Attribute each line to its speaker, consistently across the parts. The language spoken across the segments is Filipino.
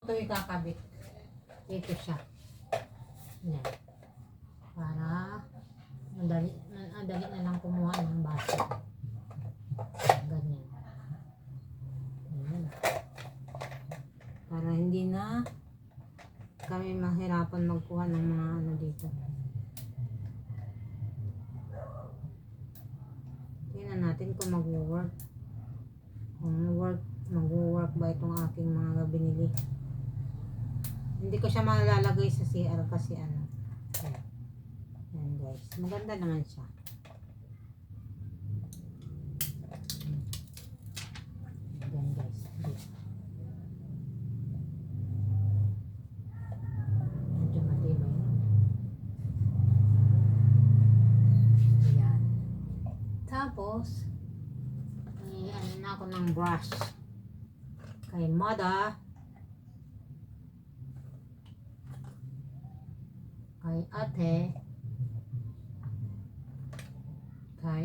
Speaker 1: Ito ikakabit. Dito siya. Yan. Para madali na lang kumuha ng baso. Ganyan. Ayan. Para hindi na kami mahirapan magkuha ng mga ano dito. Tingnan natin kung mag-work. Kung mag-work ba itong aking mga binili. Hindi ko siya malalagay sa CR kasi ano. Yan guys. Maganda naman siya. Yan guys. Medyo matibay. Ayan. Tapos, ano na ako ng brush. Kay Mother. Kay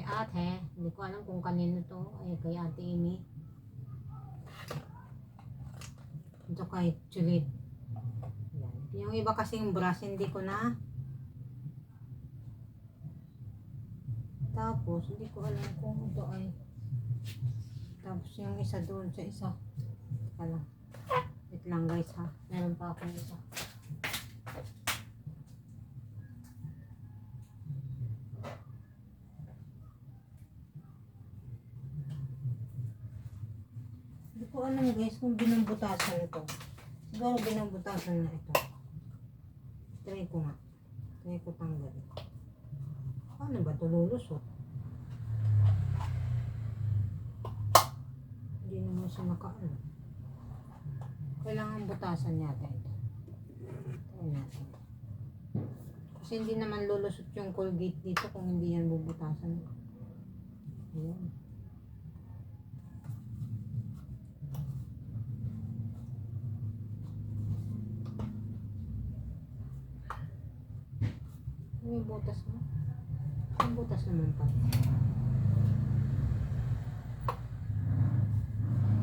Speaker 1: ate, hindi ko alam kung kanino to, ay kay ate Amy. Ito kay Juliet. Yan. Yung iba kasing brush, hindi ko na. Tapos, hindi ko alam kung ito ay. Tapos yung isa doon sa isa. Wala. Wait lang guys ha. Meron pa akong isa. Hindi ko alam guys kung binubutasan ito. Siguro binubutasan na ito. Try ko nga. Try ko tanggalin. Paano ba ito lulusot? Hindi naman siya nakaano. Kailangan butasan yata ito. Try natin. Kasi hindi naman lulusot yung Colgate dito kung hindi yan bubutasan. Ayan. May butas mo? May butas naman pa.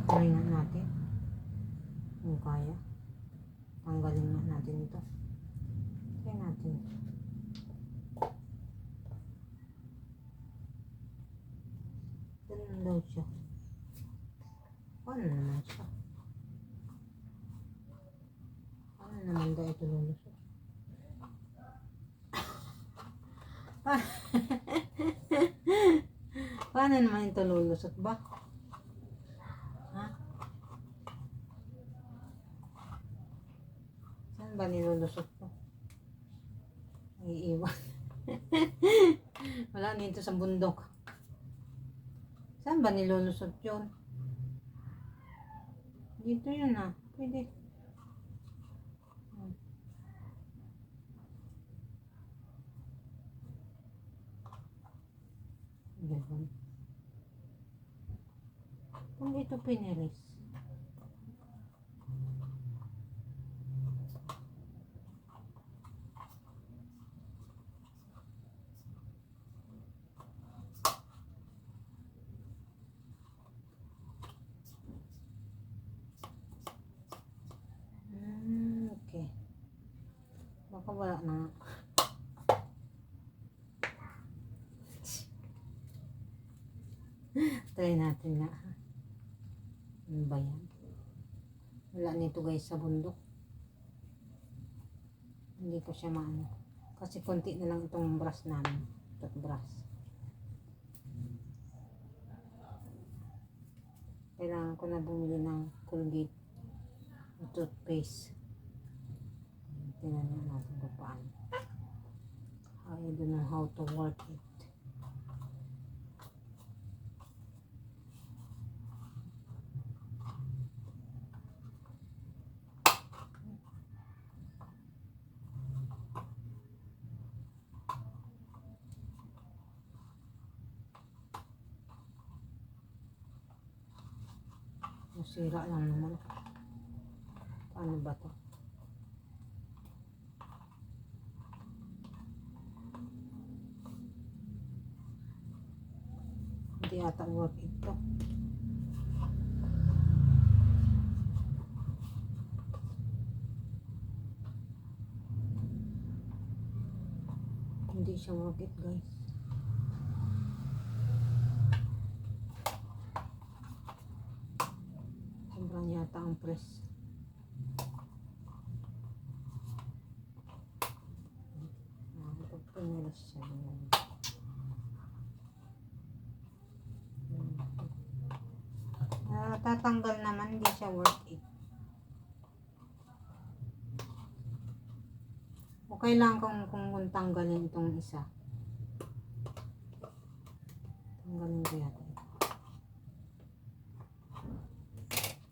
Speaker 1: Try nga natin. Kung kaya. Tanggalin nga natin ito. Try natin. Ganun daw siya. Paano naman siya? Paano naman daw ito lulusot? Paano naman ito lulusot ba? Ha? Saan ba nilulusot to? Iiwan. Wala nito sa bundok. Saan ba nilulusot yun? Dito yun ah. Pwede. Ganun. Kung ito pinilis. Okay. Baka wala na. Try natin na. Ano ba yan? Wala nito guys sa bundok. Hindi ko siya maano. Kasi konti na lang itong brush namin. Toothbrush. Kailangan ko na bumili ng Colgate toothpaste. Tingnan natin kung paano. I don't know how to work it. Masira lang naman. Paano ba to? Hindi ata work ito. hindi siya worth it, guys. Sobrang yata ang press. Pagpinilas siya. Tatanggal naman, hindi siya worth it. Okay lang kung tanggalin itong isa. Tanggalin ko yata ito.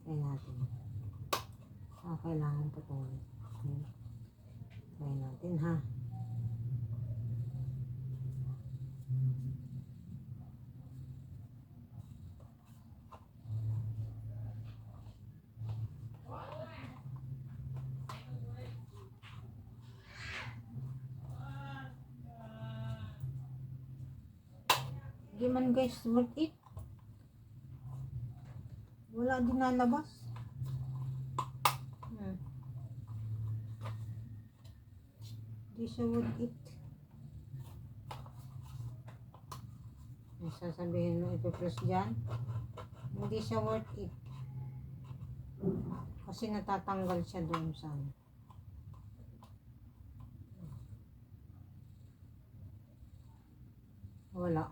Speaker 1: Try natin. Kailangan putulin. Try natin, ha. Hindi man, guys, worth it. Wala din nalabas. Hindi siya worth it. Sasabihin mo ipipress dyan. Hindi siya worth it. Kasi natatanggal siya doon sa ano. Wala.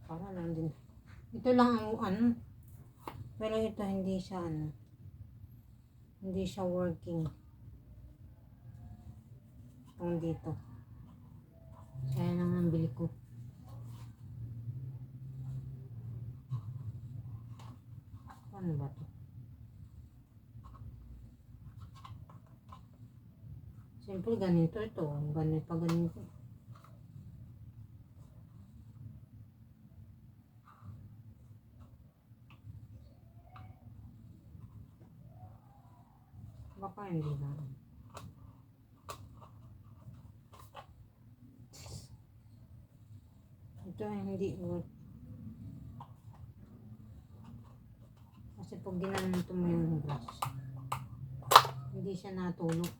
Speaker 1: Para lang din. Ito lang ang ano. Pero ito hindi siya ano. Hindi siya working. Itong dito. Kaya lang ang bili ko. Ano ba to? Siyempre ganito ito. Ganito pa ganito. Baka hindi na. Ito hindi worth. Kasi pag ginanito mo yung brush, hindi siya natulog.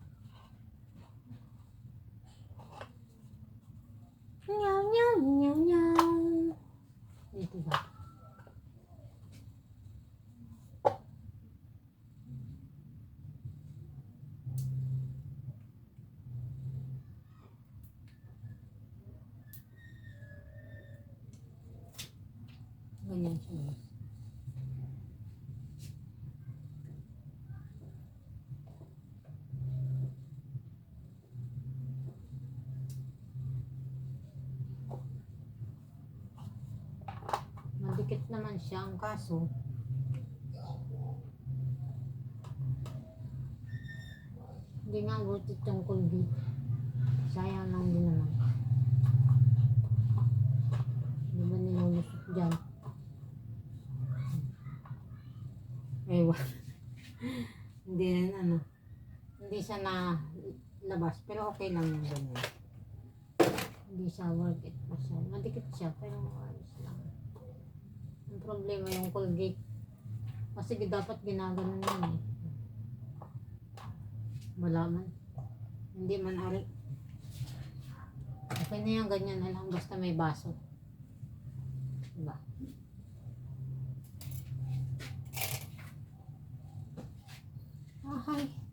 Speaker 1: Nyaw, nyaw, nyaw, nyaw. Dito ba? Ganyan siya. Madikit naman siya, ang kaso hindi nga worth it yung Colgate. Sayang lang din naman. Di ba nilulusot dyan? Ewan. Hindi rin ano. Hindi siya na labas. Pero okay lang yung ganyan. Hindi siya worth it pa siya. Madikit siya pero ayos lang. Ang problema yung Colgate. Kasi dapat ginaganon yun eh. Wala man. Hindi man ari. Okay na yan, ganyan na lang. Basta may baso. Diba? Okay.